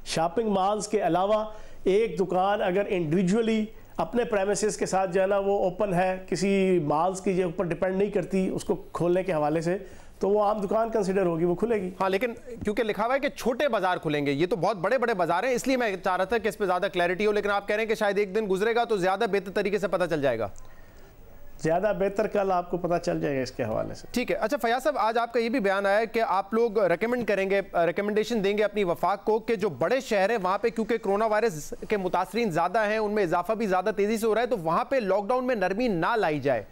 शॉपिंग मॉल्स के अलावा एक दुकान अगर इंडिविजुअली अपने प्रेमिसेस के साथ जो है ना वो ओपन है, किसी मॉल्स की जो ऊपर डिपेंड नहीं करती उसको खोलने के हवाले से, तो वो आम दुकान कंसिडर होगी, वो खुलेगी। हाँ, लेकिन क्योंकि लिखा हुआ है कि छोटे बाजार खुलेंगे, ये तो बहुत बड़े बड़े बाजार हैं, इसलिए मैं चाह रहा था कि इस पर ज़्यादा क्लैरिटी हो। लेकिन आप कह रहे हैं कि शायद एक दिन गुजरेगा तो ज़्यादा बेहतर तरीके से पता चल जाएगा। ज़्यादा बेहतर कल आपको पता चल जाएगा इसके हवाले से। ठीक है। अच्छा फयाज साहब, आज आपका ये भी बयान आया है कि आप लोग रिकमेंडेशन देंगे अपनी वफाक को कि जो बड़े शहर हैं वहाँ पे क्योंकि कोरोना वायरस के मुतासरीन ज़्यादा हैं, उनमें इजाफा भी ज़्यादा तेज़ी से हो रहा है, तो वहाँ पे लॉकडाउन में नरमी ना लाई जाए।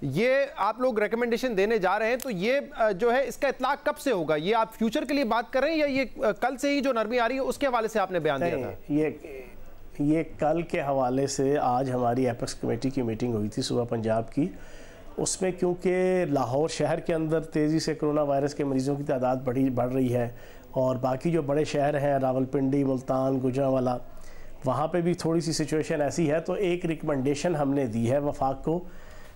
ये आप लोग रिकमेंडेशन देने जा रहे हैं, तो ये जो है इसका इतलाक कब से होगा? ये आप फ्यूचर के लिए बात कर रहे हैं या ये कल से ही जो नरमी आ रही है उसके हवाले से आपने बयान दिया था? ये कल के हवाले से आज हमारी एपेक्स कमेटी की मीटिंग हुई थी सुबह पंजाब की। उसमें क्योंकि लाहौर शहर के अंदर तेज़ी से कोरोना वायरस के मरीज़ों की तादाद बढ़ रही है और बाकी जो बड़े शहर हैं रावलपिंडी, मुल्तान, गुजरांवाला, वहाँ पे भी थोड़ी सी सिचुएशन ऐसी है। तो एक रिकमेंडेशन हमने दी है वफाक को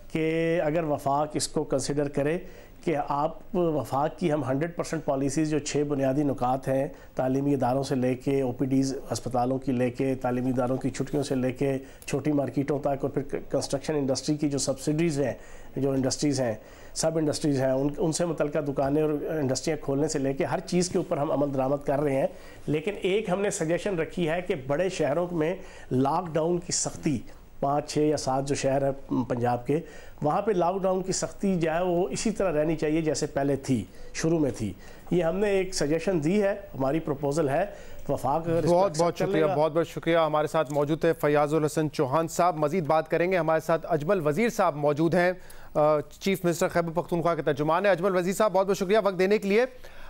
कि अगर वफाक इसको कंसिडर करे कि आप वफाक की हम 100% पॉलिसीज़ जो 6 बुनियादी नुकात हैं, तालीमी इदारों से लेके OPDs अस्पतालों की लेके, तालीमी इदारों की छुट्टियों से लेके छोटी मार्केटों तक, और फिर कंस्ट्रक्शन इंडस्ट्री की जो सब्सिडीज़ हैं, जो इंडस्ट्रीज़ हैं, सब इंडस्ट्रीज़ हैं, उनसे मुतल्लिक़ दुकानें और इंडस्ट्रियाँ खोलने से लेके हर चीज़ के ऊपर हम अमल दरामद कर रहे हैं। लेकिन एक हमने सजेशन रखी है कि बड़े शहरों में लॉकडाउन की सख्ती, 5, 6 या 7 जो शहर हैं पंजाब के, वहाँ पे लॉकडाउन की सख्ती जो है वो इसी तरह रहनी चाहिए जैसे पहले थी, शुरू में थी। ये हमने एक सजेशन दी है, हमारी प्रपोजल है। वफाक बहुत बहुत शुक्रिया, बहुत बहुत शुक्रिया। हमारे साथ मौजूद है फयाजुल हसन चौहान साहब। मजीद बात करेंगे, हमारे साथ अजमल वजीर साहब मौजूद हैं, चीफ मिनिस्टर खैबर पख्तूनख्वा के तर्जुमान है। अजमल वजीर साहब, बहुत बहुत शुक्रिया वक्त देने के लिए।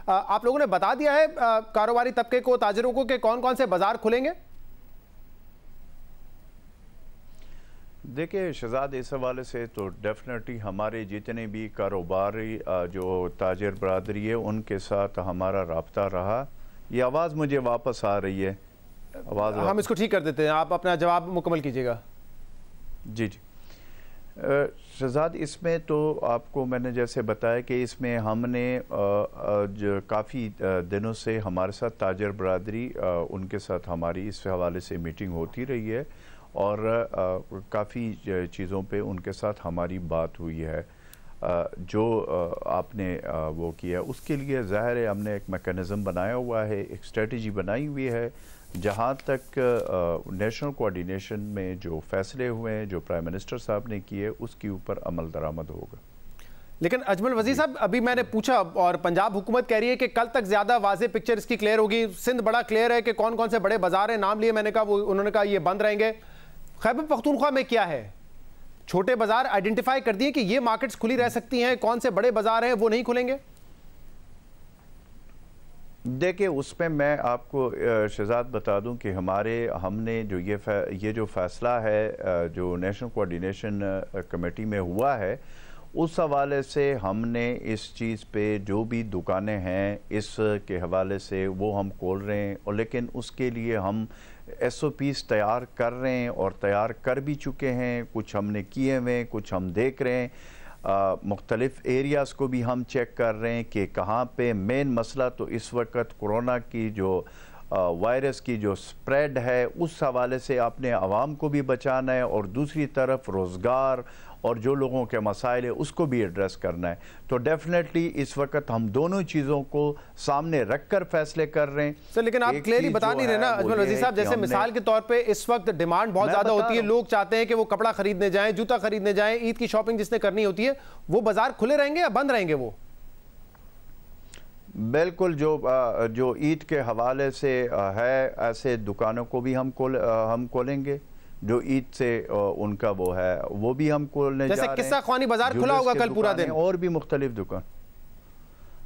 आप लोगों ने बता दिया है कारोबारी तबके को, ताजिरों को, कि कौन कौन से बाजार खुलेंगे? देखिए शहजाद, इस हवाले से तो डेफिनेटली हमारे जितने भी कारोबारी जो ताजिर बरादरी है उनके साथ हमारा राब्ता रहा। ये आवाज़ मुझे वापस आ रही है, आवाज़ हम इसको ठीक कर देते हैं, आप अपना जवाब मुकम्मल कीजिएगा। जी जी शहजाद, इसमें तो आपको मैंने जैसे बताया कि इसमें हमने जो काफ़ी दिनों से हमारे साथ ताजिर बरादरी उनके साथ हमारी इस हवाले से मीटिंग होती रही है और काफ़ी चीज़ों पे उनके साथ हमारी बात हुई है। जो आपने वो किया उसके लिए ज़ाहिर है हमने एक मेकनिज़म बनाया हुआ है, एक स्ट्रेटजी बनाई हुई है। जहाँ तक नेशनल कोऑर्डिनेशन में जो फैसले हुए हैं, जो प्राइम मिनिस्टर साहब ने किए, उसके ऊपर अमल दरामद होगा। लेकिन अजमल वजीर साहब, अभी मैंने पूछा और पंजाब हुकूमत कह रही है कि कल तक ज़्यादा वाज़ेह पिक्चर इसकी क्लियर होगी। सिंध बड़ा क्लियर है कि कौन कौन से बड़े बाजार हैं, नाम लिए मैंने कहा, वो उन्होंने कहा ये बंद रहेंगे। खैबर पख्तूनख्वा में क्या है? छोटे बाजार आइडेंटिफाई कर दिए कि ये मार्केट्स खुली रह सकती हैं, कौन से बड़े बाजार हैं वो नहीं खुलेंगे? देखिए उसमें मैं आपको शहजाद बता दूं कि हमने जो ये जो फैसला है जो नेशनल कोऑर्डिनेशन कमेटी में हुआ है, उस हवाले से हमने इस चीज़ पे जो भी दुकानें हैं इसके हवाले से वो हम खोल रहे हैं। और लेकिन उसके लिए हम SOPs तैयार कर रहे हैं और तैयार कर भी चुके हैं। कुछ हमने किए हुए, कुछ हम देख रहे हैं। मुख्तलिफ एरियाज़ को भी हम चेक कर रहे हैं कि कहाँ पे मेन मसला तो इस वक्त कोरोना की जो वायरस की जो स्प्रेड है उस हवाले से आपने आवाम को भी बचाना है और दूसरी तरफ रोज़गार और जो लोगों के मसाइल है उसको भी एड्रेस करना है। तो डेफिनेटली इस वक्त हम दोनों चीज़ों को सामने रखकर फैसले कर रहे हैं। सर लेकिन आप क्लियरली बता नहीं रहे ना अजमल वजीर साहब, जैसे मिसाल के तौर पे इस वक्त डिमांड बहुत ज़्यादा होती है, लोग चाहते हैं कि वो कपड़ा खरीदने जाएं, जूता खरीदने जाएं, ईद की शॉपिंग जिसने करनी होती है, वो बाजार खुले रहेंगे या बंद रहेंगे? वो बिल्कुल जो ईद के हवाले से है, ऐसे दुकानों को भी हम खोलेंगे जो ईद से उनका वो है, वो भी हम खोलने जा रहे हैं। किस्सा ख्वानी बाजार खुला होगा कल पूरा दिन, और भी मुख्तलिफ दुकान।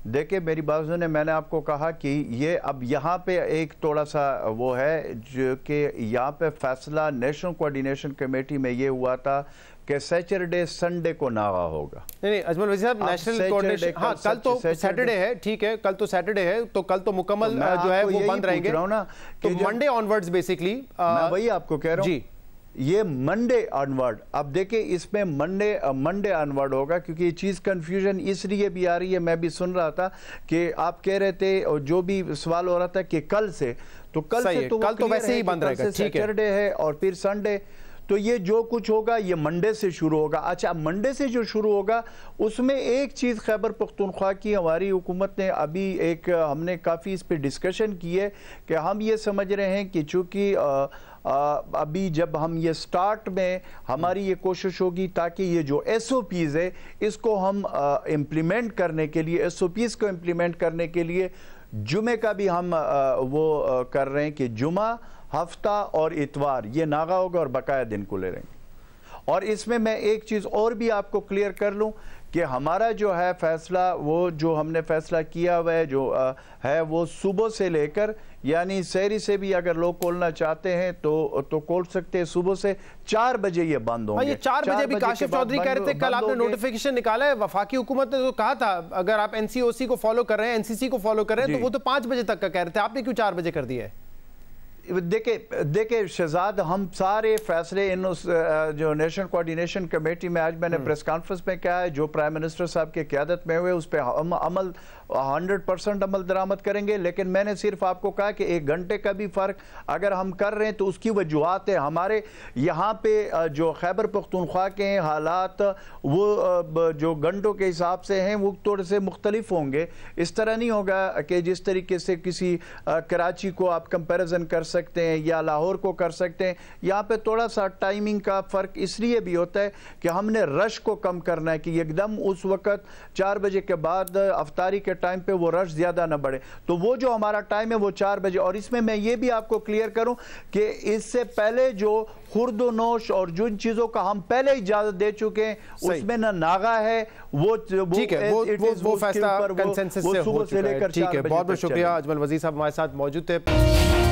देखिए मेरी बात सुने, मैंने आपको कहा कि ये अब यहाँ पे एक थोड़ा सा वो है जो कि यहाँ पे फैसला नेशनल कोऑर्डिनेशन कमेटी में ये हुआ था कि सैटरडे संडे को नागा होगा। नहीं अजमल वजीर साहब, नेशनल कोऑर्डिनेशन, हाँ कल तो सैटरडे है, ठीक है, कल तो सैटरडे है, तो कल तो मुकम्मल जो है वो बंद रहेंगे ना, तो मंडे ऑनवर्ड्स बेसिकली मैं वही आपको कह रहा हूँ, ये मंडे ऑनवर्ड। अब देखिए इसमें मंडे ऑनवर्ड होगा, क्योंकि ये चीज़ कंफ्यूजन इसलिए भी आ रही है। मैं भी सुन रहा था कि आप कह रहे थे और जो भी सवाल हो रहा था कि कल से, तो कल से तो कल तो वैसे ही बंद रहेगा, ठीक है, सैटरडे है और फिर संडे, तो ये जो कुछ होगा ये मंडे से शुरू होगा। अच्छा, मंडे से जो शुरू होगा उसमें एक चीज़ खैबर पख्तूनख्वा की हमारी हुकूमत ने अभी हमने काफ़ी इस पर डिस्कशन की है कि हम ये समझ रहे हैं कि चूँकि अभी जब हम ये स्टार्ट में हमारी ये कोशिश होगी ताकि ये जो SOPs है इसको हम इम्प्लीमेंट करने के लिए, SOPs को इम्प्लीमेंट करने के लिए जुमे का भी हम वो कर रहे हैं कि जुमा, हफ्ता और इतवार ये नागा होगा और बकाया दिन खुले रहेंगे। और इसमें मैं एक चीज़ और भी आपको क्लियर कर लूँ कि हमारा जो है फैसला, वो जो हमने फैसला किया हुआ है जो है वो सुबह से लेकर, यानी शहरी से भी अगर लोग खोलना चाहते हैं तो खोल सकते हैं। सुबह से 4 बजे ये बंद होंगे। ये 4 बजे भी काशिफ चौधरी कह रहे थे, कल आपने नोटिफिकेशन निकाला है, वफाकी हुकूमत ने तो कहा था अगर आप एनसीओसी को फॉलो कर रहे हैं, एनसीसी को फॉलो कर रहे हैं तो वो तो 5 बजे तक का कह रहे थे, आपने क्यों 4 बजे कर दिया है? देखिए शहजाद, हम सारे फैसले इन उस जो नेशनल कोऑर्डिनेशन कमेटी में आज मैंने प्रेस कॉन्फ्रेंस में कहा है, जो प्राइम मिनिस्टर साहब की क़यादत में हुए उस पर हम अमल 100% अमल दरामद करेंगे। लेकिन मैंने सिर्फ आपको कहा कि 1 घंटे का भी फ़र्क अगर हम कर रहे हैं तो उसकी वजूहत है। हमारे यहाँ पे जो खैबर पख्तूनख्वा के हालात वो जो घंटों के हिसाब से हैं वो थोड़े से मुख्तलिफ होंगे। इस तरह नहीं होगा कि जिस तरीके से किसी कराची को आप कंपेरिजन कर सकते हैं या लाहौर को कर सकते हैं। यहाँ पे थोड़ा सा टाइमिंग का फ़र्क इसलिए भी होता है कि हमने रश को कम करना है कि एकदम उस वक़्त 4 बजे के बाद अफ्तारी के टाइम पे वो रश ज़्यादा ना बढ़े। तो वो जो हमारा टाइम है वो 4 बजे। और इसमें मैं ये भी आपको क्लियर करूं कि इससे पहले जो खुर्दोनोश और जिन चीज़ों का हम पहले इजाज़त दे चुके हैं उसमें ना नागा है, वो फैसला कंसेंसस से हो चुका है। ठीक है, बहुत बहुत शुक्रिया। अजमल वजीर साहब हमारे साथ मौजूद थे।